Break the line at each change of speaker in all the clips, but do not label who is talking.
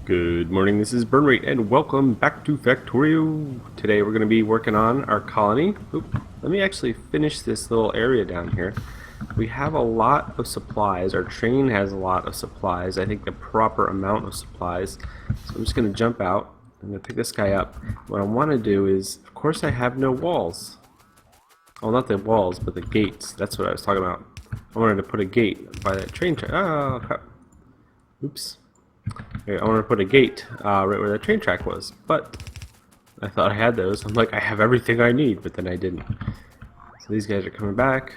Good morning, this is Burnrate, and welcome back to Factorio. Today we're going to be working on our colony. Oop, let me actually finish this little area down here. We have a lot of supplies. Our train has a lot of supplies. I think the proper amount of supplies. So I'm just going to jump out. I'm going to pick this guy up. What I want to do is, of course I have no walls. Well, not the walls, but the gates. That's what I was talking about. I wanted to put a gate by that train track. Oh, crap. Oops. Okay, I wanted to put a gate right where the train track was, but I thought I had those. I'm like, I have everything I need, but then I didn't. So these guys are coming back.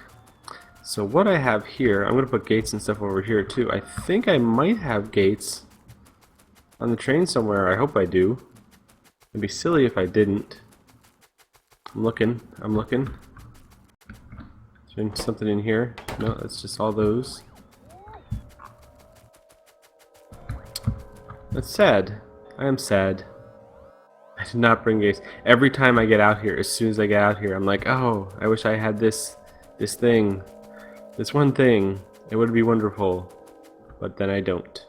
So what I have here, I'm going to put gates and stuff over here too. I think I might have gates on the train somewhere. I hope I do. It'd be silly if I didn't. I'm looking. Is there something in here? No, that's just all those. That's sad. I am sad. I did not bring gates. Every time I get out here, as soon as I get out here, I'm like, oh, I wish I had this thing. This one thing. It would be wonderful. But then I don't.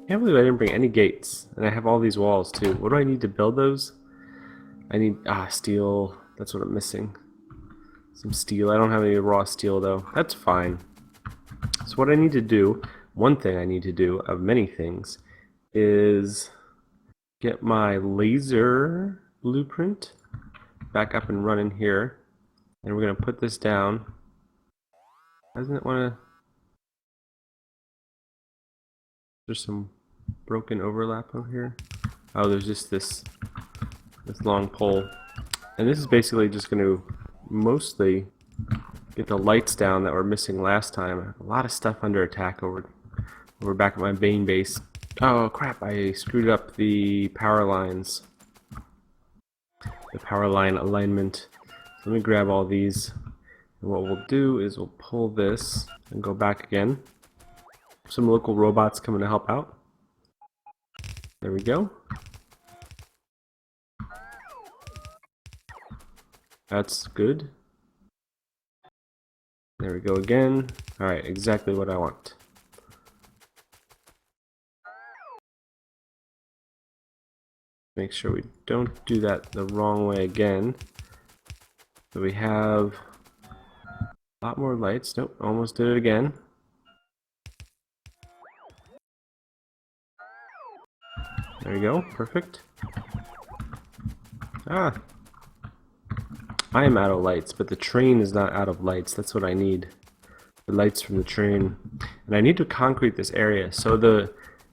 Can't believe I didn't bring any gates. And I have all these walls too. What do I need to build those? I need, steel. That's what I'm missing. Some steel. I don't have any raw steel though. That's fine. So what I need to do, one thing I need to do of many things, is get my laser blueprint back up and running here. And we're going to put this down. Doesn't it want to... There's some broken overlap over here. Oh, there's just this long pole. And this is basically just going to mostly get the lights down that were missing last time. A lot of stuff under attack over back at my main base. Oh crap, I screwed up the power lines. The power line alignment. So let me grab all these. And what we'll do is we'll pull this and go back again. Some local robots coming to help out. There we go. That's good. There we go again. Alright, exactly what I want. Make sure we don't do that the wrong way again. So we have a lot more lights. Nope, almost did it again. There you go, perfect. I am out of lights, but the train is not out of lights. That's what I need. The lights from the train. And I need to concrete this area. So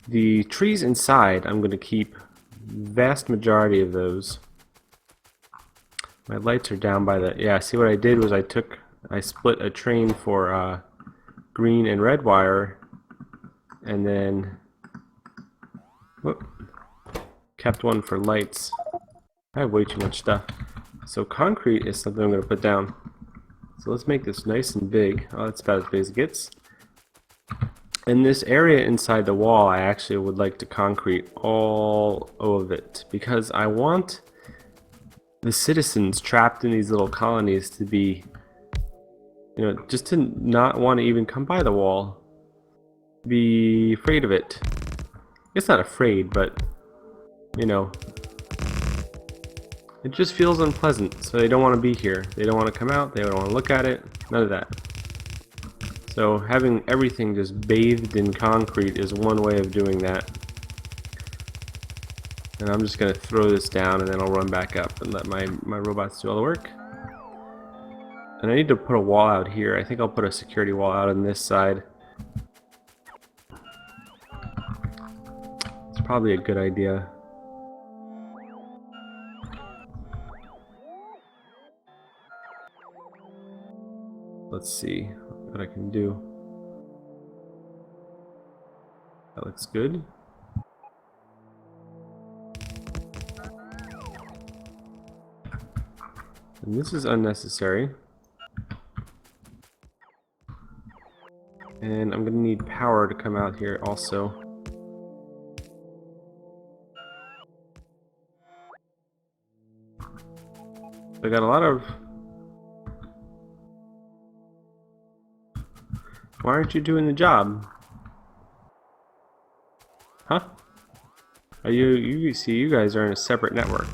the trees inside, I'm going to keep vast majority of those. My lights are down by the... Yeah, see what I did was I split a train for green and red wire, and then kept one for lights. I have way too much stuff. So concrete is something I'm going to put down. So let's make this nice and big. Oh, that's about as big as it gets. In this area inside the wall, I actually would like to concrete all of it, because I want the citizens trapped in these little colonies to be, just to not want to even come by the wall. Be afraid of it. It's not afraid, but, it just feels unpleasant, so they don't want to be here. They don't want to come out, they don't want to look at it, none of that. So having everything just bathed in concrete is one way of doing that. And I'm just going to throw this down and then I'll run back up and let my robots do all the work. And I need to put a wall out here. I think I'll put a security wall out on this side. It's probably a good idea. Let's see what I can do. That looks good. And this is unnecessary. And I'm going to need power to come out here also. I got a lot of... Why aren't you doing the job? Huh? Are you see, you guys are in a separate network.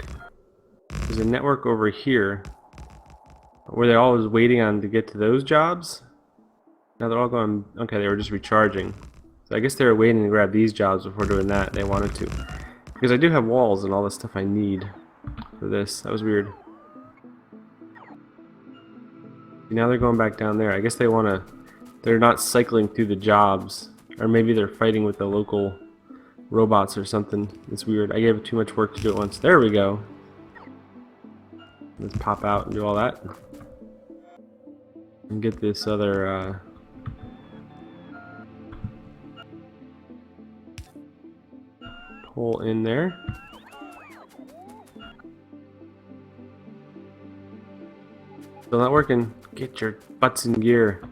There's a network over here. Were they always waiting on to get to those jobs? Now they're all going, okay, they were just recharging. So I guess they were waiting to grab these jobs before doing that. They wanted to. Because I do have walls and all the stuff I need for this. That was weird. Now they're going back down there. I guess they want to, they're not cycling through the jobs. Or maybe they're fighting with the local robots or something. It's weird. I gave it too much work to do it once. There we go. Let's pop out and do all that. And get this other, pole in there. Still not working. Get your butts in gear.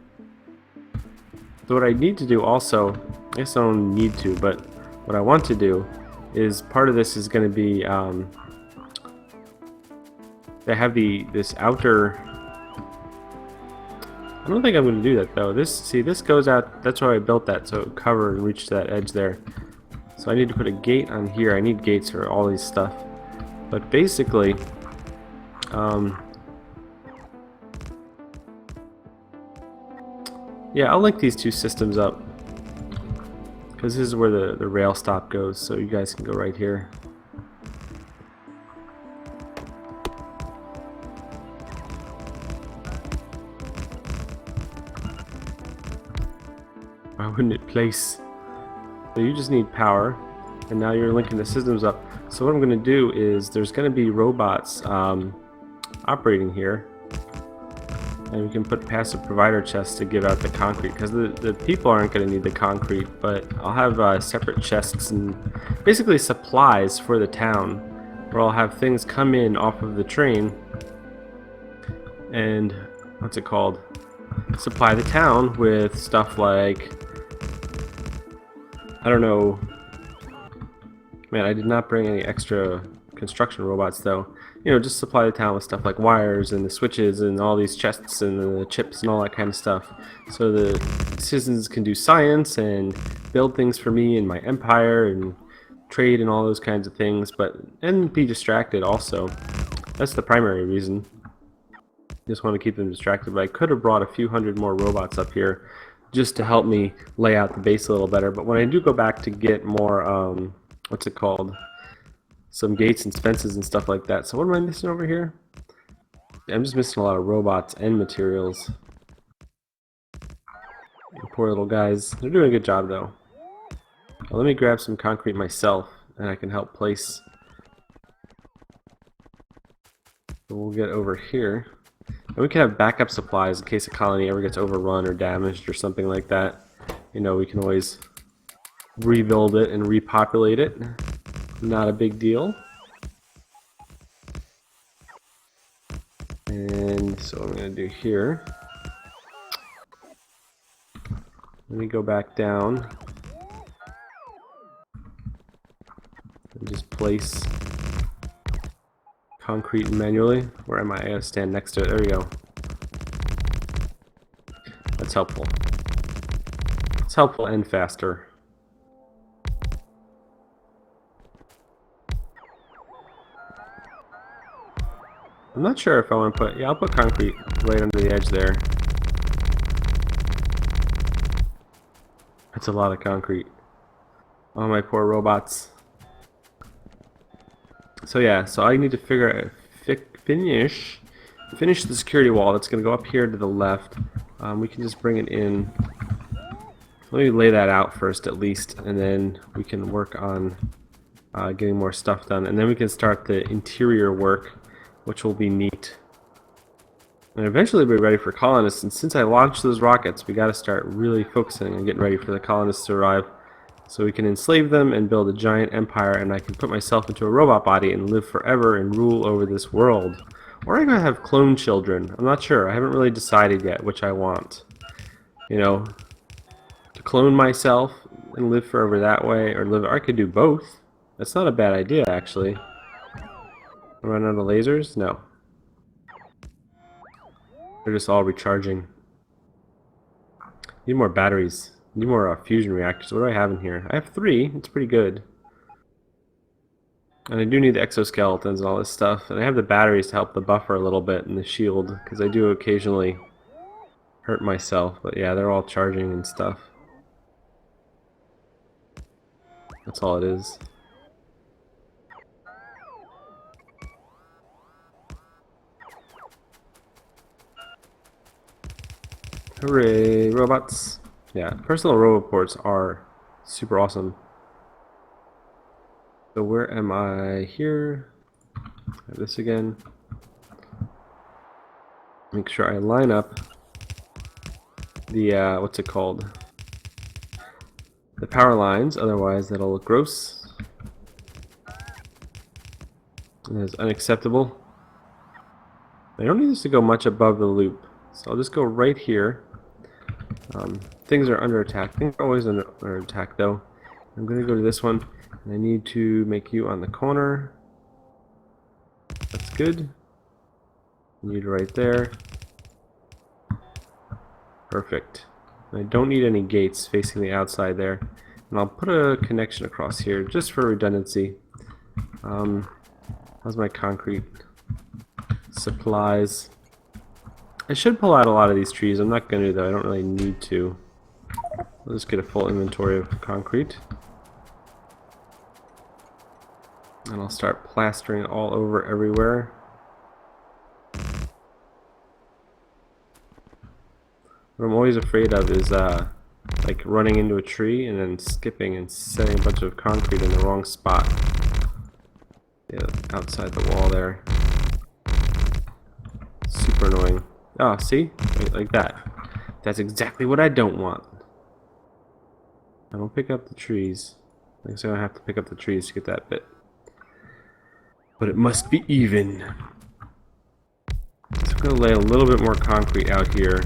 So what I need to do also, I guess I don't need to, but what I want to do is part of this is going to be, they have this outer, I don't think I'm going to do that though. This goes out, that's why I built that, so it would cover and reach that edge there. So I need to put a gate on here. I need gates for all these stuff. But basically, yeah, I'll link these two systems up. Because this is where the rail stop goes, so you guys can go right here. Why wouldn't it place? So you just need power, and now you're linking the systems up. So what I'm going to do is there's going to be robots operating here, and we can put passive provider chests to give out the concrete, because the people aren't going to need the concrete, but I'll have separate chests and basically supplies for the town, where I'll have things come in off of the train and, what's it called, supply the town with stuff like, I don't know, man, I did not bring any extra construction robots though. You know, just supply the town with stuff like wires and the switches and all these chests and the chips and all that kind of stuff. So the citizens can do science and build things for me and my empire and trade and all those kinds of things, and be distracted also. That's the primary reason. Just want to keep them distracted, but I could have brought a few hundred more robots up here just to help me lay out the base a little better. But when I do go back to get more, what's it called? Some gates and fences and stuff like that. So what am I missing over here? I'm just missing a lot of robots and materials. Poor little guys. They're doing a good job though. Well, let me grab some concrete myself and I can help place. So we'll get over here. And we can have backup supplies in case a colony ever gets overrun or damaged or something like that. You know, we can always rebuild it and repopulate it. Not a big deal. And so what I'm going to do here, let me go back down and just place concrete manually. Where am I? I gotta stand next to it. There we go. That's helpful. It's helpful and faster. I'm not sure if I want to put, yeah, I'll put concrete right under the edge there. That's a lot of concrete. Oh, my poor robots. So yeah, so I need to figure out, finish the security wall. That's going to go up here to the left. We can just bring it in. Let me lay that out first at least, and then we can work on getting more stuff done. And then we can start the interior work, which will be neat. And eventually we'll be ready for colonists. And since I launched those rockets, we got to start really focusing on getting ready for the colonists to arrive. So we can enslave them and build a giant empire, and I can put myself into a robot body and live forever and rule over this world. Or I'm going to have clone children. I'm not sure. I haven't really decided yet which I want. You know, to clone myself and live forever that way, or I could do both. That's not a bad idea, actually. Run out of lasers? No. They're just all recharging. Need more batteries. Need more fusion reactors. What do I have in here? I have 3. It's pretty good. And I do need the exoskeletons and all this stuff. And I have the batteries to help the buffer a little bit and the shield, because I do occasionally hurt myself. But yeah, they're all charging and stuff. That's all it is. Hooray, robots! Yeah, personal roboports are super awesome. So where am I here? Have this again. Make sure I line up the, what's it called? The power lines, otherwise that'll look gross. It is unacceptable. I don't need this to go much above the loop, so I'll just go right here. Things are under attack. Things are always under attack though. I'm going to go to this one, and I need to make you on the corner. That's good. Need right there. Perfect. I don't need any gates facing the outside there. And I'll put a connection across here just for redundancy. How's my concrete supplies? I should pull out a lot of these trees. I'm not going to though. I don't really need to. I'll just get a full inventory of concrete. And I'll start plastering all over everywhere. What I'm always afraid of is like running into a tree and then skipping and setting a bunch of concrete in the wrong spot. Yeah, outside the wall there. Super annoying. Oh, see? Like that. That's exactly what I don't want. I don't pick up the trees. I guess I don't have to pick up the trees to get that bit. But it must be even. So I'm going to lay a little bit more concrete out here.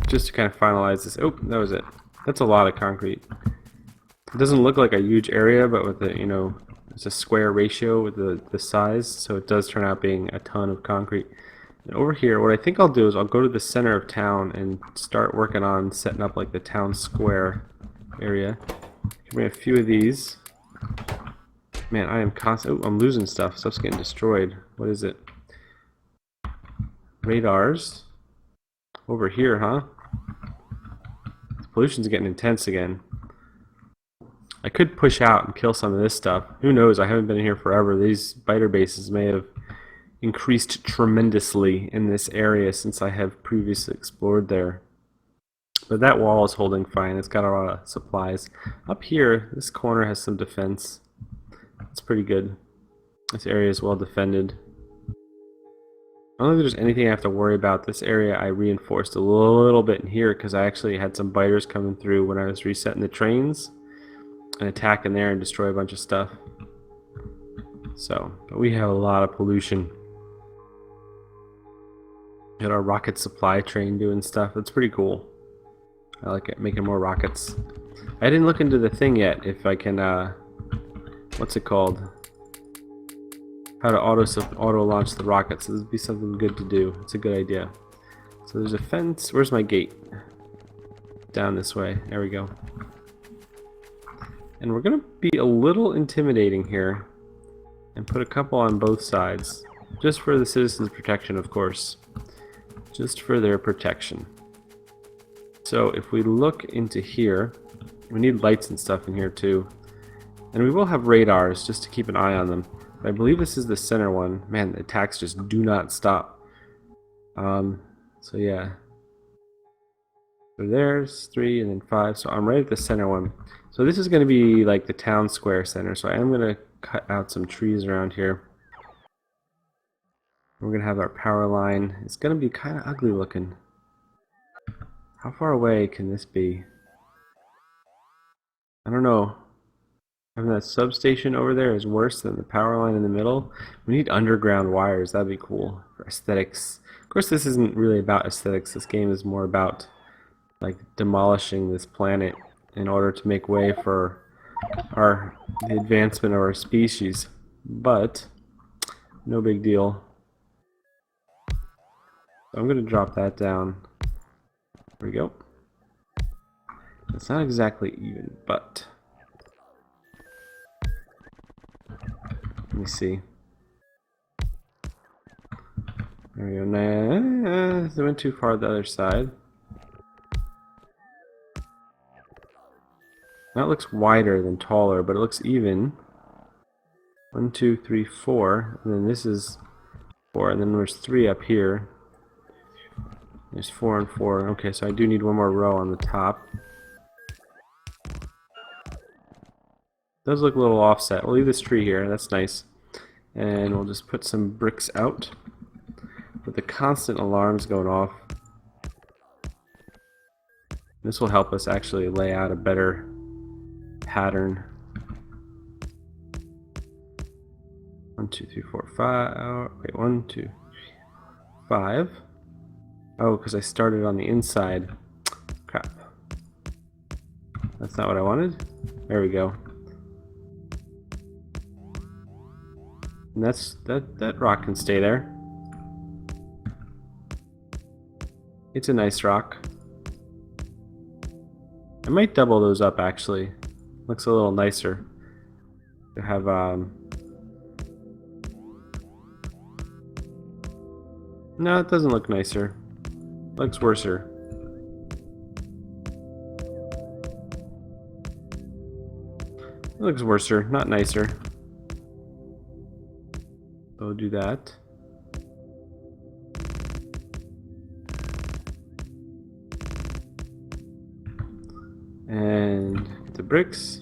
Just to kind of finalize this. Oh, that was it. That's a lot of concrete. It doesn't look like a huge area, but with the, you know, it's a square ratio with the size, so it does turn out being a ton of concrete. And over here, what I think I'll do is I'll go to the center of town and start working on setting up like the town square area. Bring a few of these. Man, I am constant. Oh, I'm losing stuff. Stuff's getting destroyed. What is it? Radars. Over here, huh? The pollution's getting intense again. I could push out and kill some of this stuff. Who knows? I haven't been in here forever. These biter bases may have increased tremendously in this area since I have previously explored there. But that wall is holding fine. It's got a lot of supplies. Up here, this corner has some defense. It's pretty good. This area is well defended. I don't think there's anything I have to worry about. This area I reinforced a little bit in here because I actually had some biters coming through when I was resetting the trains and attack in there and destroy a bunch of stuff. So, but we have a lot of pollution. Got our rocket supply train doing stuff. That's pretty cool. I like it, making more rockets. I didn't look into the thing yet, if I can, what's it called? How to auto launch the rockets. This would be something good to do. It's a good idea. So there's a fence. Where's my gate? Down this way. There we go. And we're going to be a little intimidating here and put a couple on both sides. Just for the citizens' protection, of course. Just for their protection. So if we look into here, we need lights and stuff in here too. And we will have radars just to keep an eye on them. But I believe this is the center one. Man, the attacks just do not stop. So yeah. So there's 3 and then 5. So I'm right at the center one. So this is going to be like the town square center. So I am going to cut out some trees around here. We're going to have our power line. It's going to be kind of ugly looking. How far away can this be? I don't know. Having that substation over there is worse than the power line in the middle. We need underground wires. That'd be cool for aesthetics. Of course, this isn't really about aesthetics. This game is more about like demolishing this planet in order to make way for the advancement of our species. But no big deal. So I'm going to drop that down. There we go. It's not exactly even, but let me see. There we go. Nah, they went too far the other side. That looks wider than taller, but it looks even. 1, 2, 3, 4, and then this is 4, and then there's 3 up here. There's 4 and 4. Okay, so I do need one more row on the top. Does look a little offset. We'll leave this tree here. That's nice. And we'll just put some bricks out with the constant alarms going off. This will help us actually lay out a better pattern. 1, 2, 3, 4, 5. Wait, 1, 2, 3, 5. Oh, because I started on the inside. Crap. That's not what I wanted. There we go. And that rock can stay there. It's a nice rock. I might double those up actually. Looks a little nicer to have no, it doesn't look nicer. Looks worser. It looks worser, not nicer. So we'll do that. And get the bricks.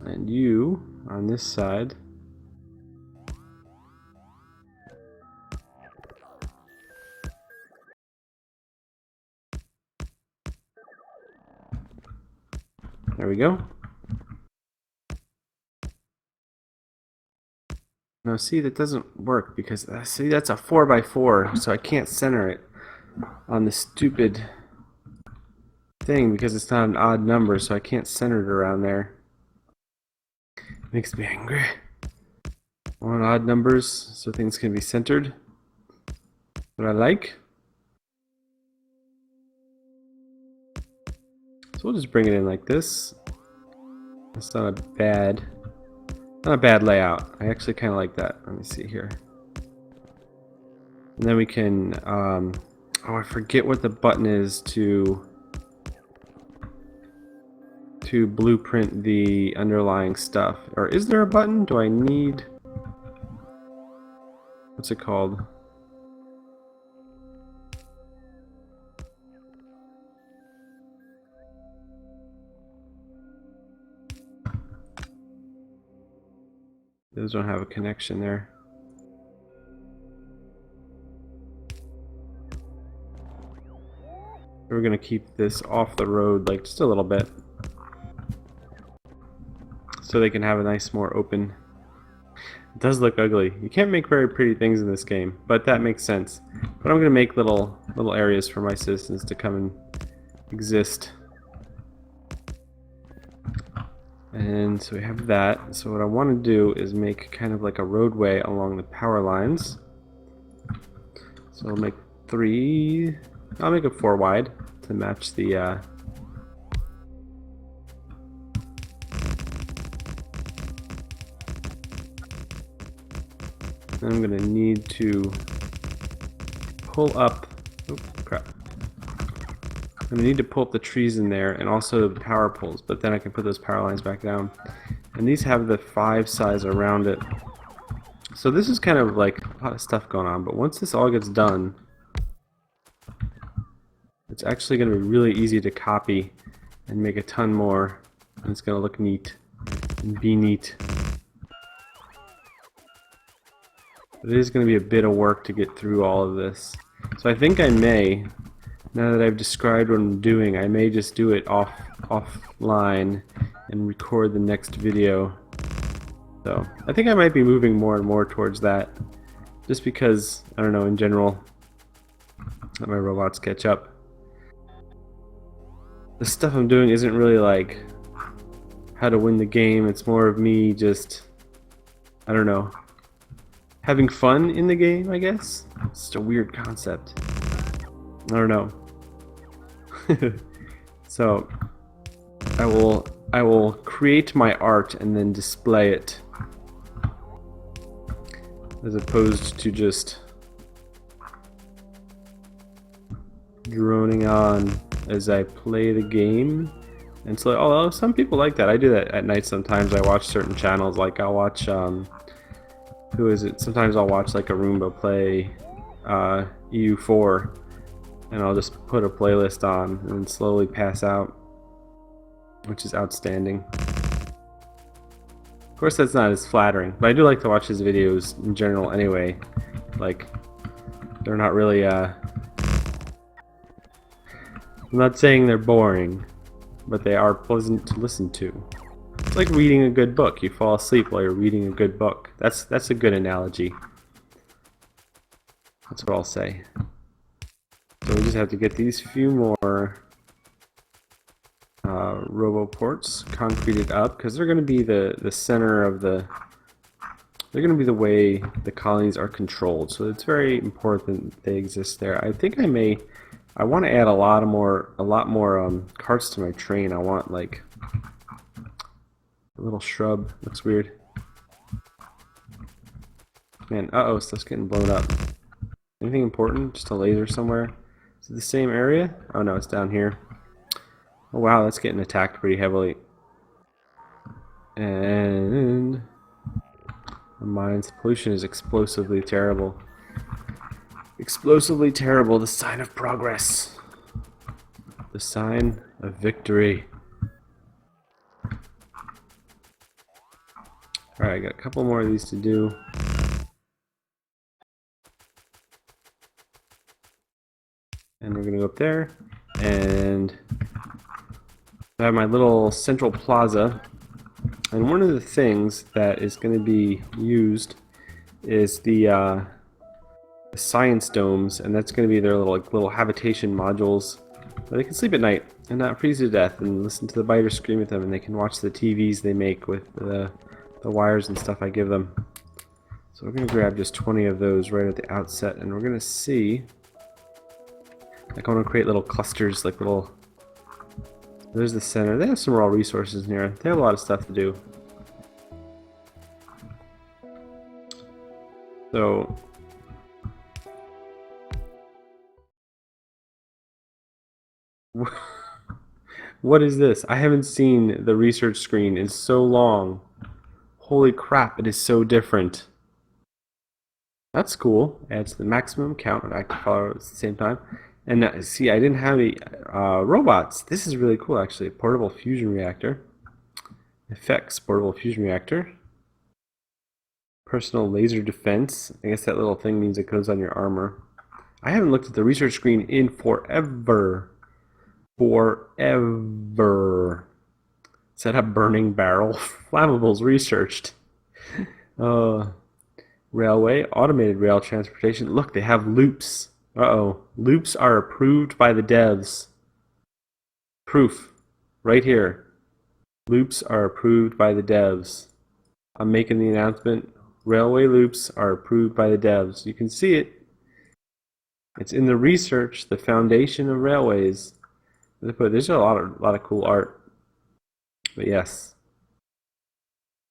And you on this side. There we go. Now see, that doesn't work because see, that's a 4x4, so I can't center it on the stupid thing because it's not an odd number, so I can't center it around there. Makes me angry. I want odd numbers so things can be centered. What I like. So we'll just bring it in like this. That's not a bad layout. I actually kind of like that. Let me see here. And then we can, oh, I forget what the button is to blueprint the underlying stuff. Or is there a button? Do I need, what's it called? Those don't have a connection there. We're gonna keep this off the road like just a little bit so they can have a nice more open. It does look ugly. You can't make very pretty things in this game, but that makes sense. But I'm gonna make little areas for my citizens to come and exist. And so we have that. So what I want to do is make kind of like a roadway along the power lines. So I'll make 3. I'll make it 4 wide to match the I'm gonna need to pull up. Oh crap! I'm gonna need to pull up the trees in there and also the power poles, but then I can put those power lines back down. And these have the 5 sides around it. So this is kind of like a lot of stuff going on, but once this all gets done, it's actually going to be really easy to copy and make a ton more, and it's going to look neat and be neat. But it is going to be a bit of work to get through all of this. So I think I may, now that I've described what I'm doing, I may just do it offline and record the next video. So I think I might be moving more and more towards that, just because, I don't know, in general, let my robots catch up. The stuff I'm doing isn't really like how to win the game. It's more of me just, I don't know, having fun in the game, I guess. It's just a weird concept. I don't know. So I will create my art and then display it, as opposed to just droning on as I play the game. And so, although some people like that, I do that at night sometimes. I watch certain channels, like I'll watch, who is it? Sometimes I'll watch like a Roomba play EU4, and I'll just put a playlist on and slowly pass out, which is outstanding. Of course, that's not as flattering, but I do like to watch his videos in general anyway. Like, they're not really, I'm not saying they're boring, but they are pleasant to listen to. It's like reading a good book. You fall asleep while you're reading a good book. That's a good analogy. That's what I'll say. So we just have to get these few more roboports concreted up, because they're going to be the center of the. They're going to be the way the colonies are controlled. So it's very important that they exist there. I think I want to add a lot more carts to my train. I want like a little shrub. Looks weird. Man, uh-oh, stuff's getting blown up. Anything important? Just a laser somewhere? Is it the same area? Oh no, it's down here. Oh wow, that's getting attacked pretty heavily. And the mines pollution is explosively terrible. Explosively terrible, the sign of progress. The sign of victory. Alright, I got a couple more of these to do. And we're gonna go up there, and I have my little central plaza. And one of the things that is going to be used is the science domes, and that's going to be their little habitation modules where they can sleep at night and not freeze to death, and listen to the biters scream at them, and they can watch the TVs they make with the wires and stuff I give them. So we're going to grab just 20 of those right at the outset, and we're going to see. Like, I want to create little clusters, like little. There's the center. They have some raw resources in here. They have a lot of stuff to do. So what is this? I haven't seen the research screen in so long. Holy crap, it is so different. That's cool. Adds the maximum count of active followers at the same time. And see, I didn't have any robots. This is really cool, actually. Portable fusion reactor. Effects, portable fusion reactor. Personal laser defense. I guess that little thing means it goes on your armor. I haven't looked at the research screen in forever. Forever. Set up burning barrel. Flammables researched. Railway, automated rail transportation. Look, they have loops. Uh-oh. Loops are approved by the devs. Proof. Right here. Loops are approved by the devs. I'm making the announcement. Railway loops are approved by the devs. You can see it. It's in the research, the foundation of railways. There's a lot of cool art. But yes.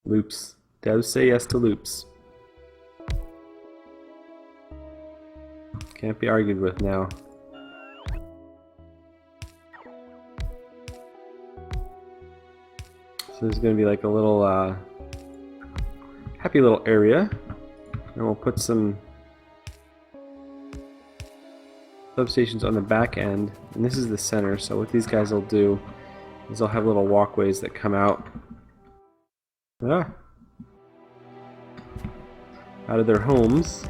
Loops. Devs say yes to loops. Can't be argued with now. So there's going to be like a little happy little area, and we'll put some substations on the back end, and this is the center. So what these guys will do is they'll have little walkways that come out out of their homes.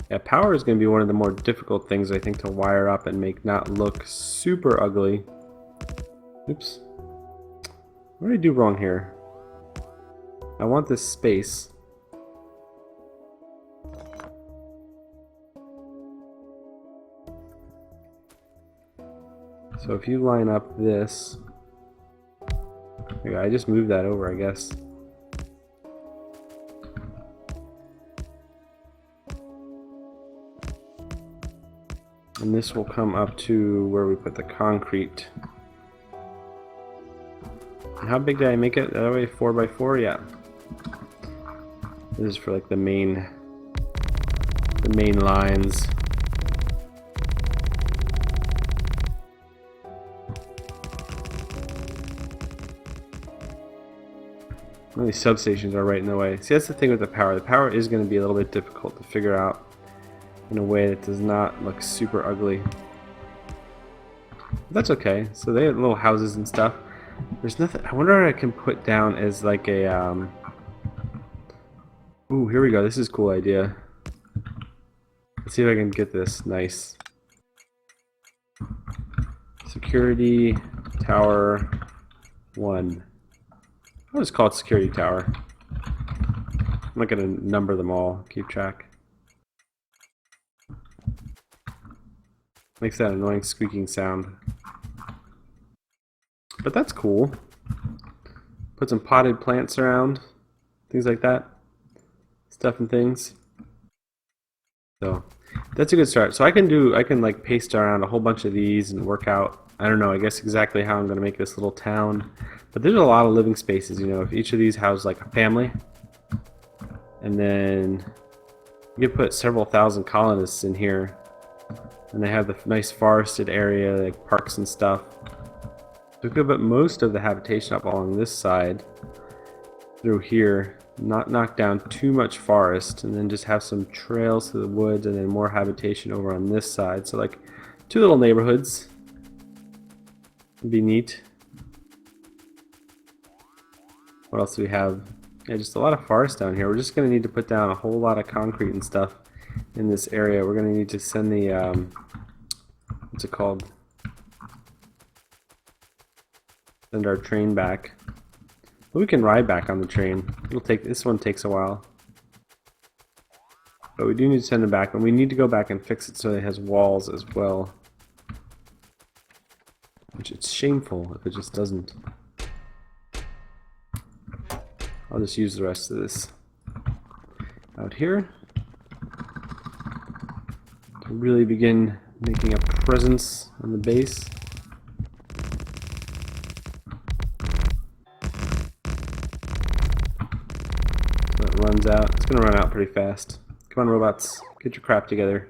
Yeah, power is going to be one of the more difficult things, I think, to wire up and make not look super ugly. Oops. What did I do wrong here? I want this space. So if you line up this... Okay, I just moved that over, I guess. And this will come up to where we put the concrete. And how big did I make it? That way 4x4? Yeah. This is for like the main lines. These substations are right in the way. See, that's the thing with the power. The power is going to be a little bit difficult to figure out in a way that does not look super ugly. But that's okay. So they have little houses and stuff. There's nothing. I wonder what I can put down as like a. Ooh, here we go. This is a cool idea. Let's see if I can get this. Nice. Security Tower 1. I'll just call it Security Tower. I'm not going to number them all. Keep track. Makes that annoying squeaking sound. But that's cool. Put some potted plants around. Things like that. Stuff and things. So that's a good start. So I can like paste around a whole bunch of these and work out, I don't know, I guess exactly how I'm going to make this little town. But there's a lot of living spaces, you know, if each of these house like a family. And then you could put several thousand colonists in here. And they have the nice forested area, like parks and stuff. So we could put most of the habitation up along this side through here, not knock down too much forest, and then just have some trails to the woods and then more habitation over on this side. So like 2 little neighborhoods would be neat. What else do we have? Yeah, just a lot of forest down here. We're just going to need to put down a whole lot of concrete and stuff in this area. We're going to need to send the what's it called? Send our train back. But we can ride back on the train. This one takes a while. But we do need to send it back, and we need to go back and fix it so it has walls as well. Which it's shameful if it just doesn't. I'll just use the rest of this out here to really begin making a presence on the base. So it runs out. It's going to run out pretty fast. Come on, robots. Get your crap together.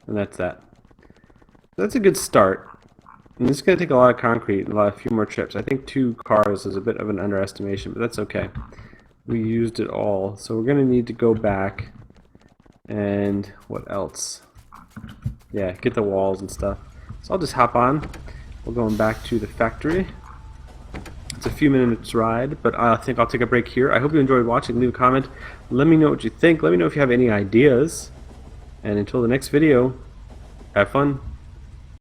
And that's that. That's a good start. And this is going to take a lot of concrete and a few more trips. I think 2 cars is a bit of an underestimation, but that's okay. We used it all. So we're going to need to go back and what else? Yeah, get the walls and stuff. So I'll just hop on. We're going back to the factory. It's a few minutes ride, but I think I'll take a break here. I hope you enjoyed watching. Leave a comment. Let me know what you think. Let me know if you have any ideas. And until the next video, have fun.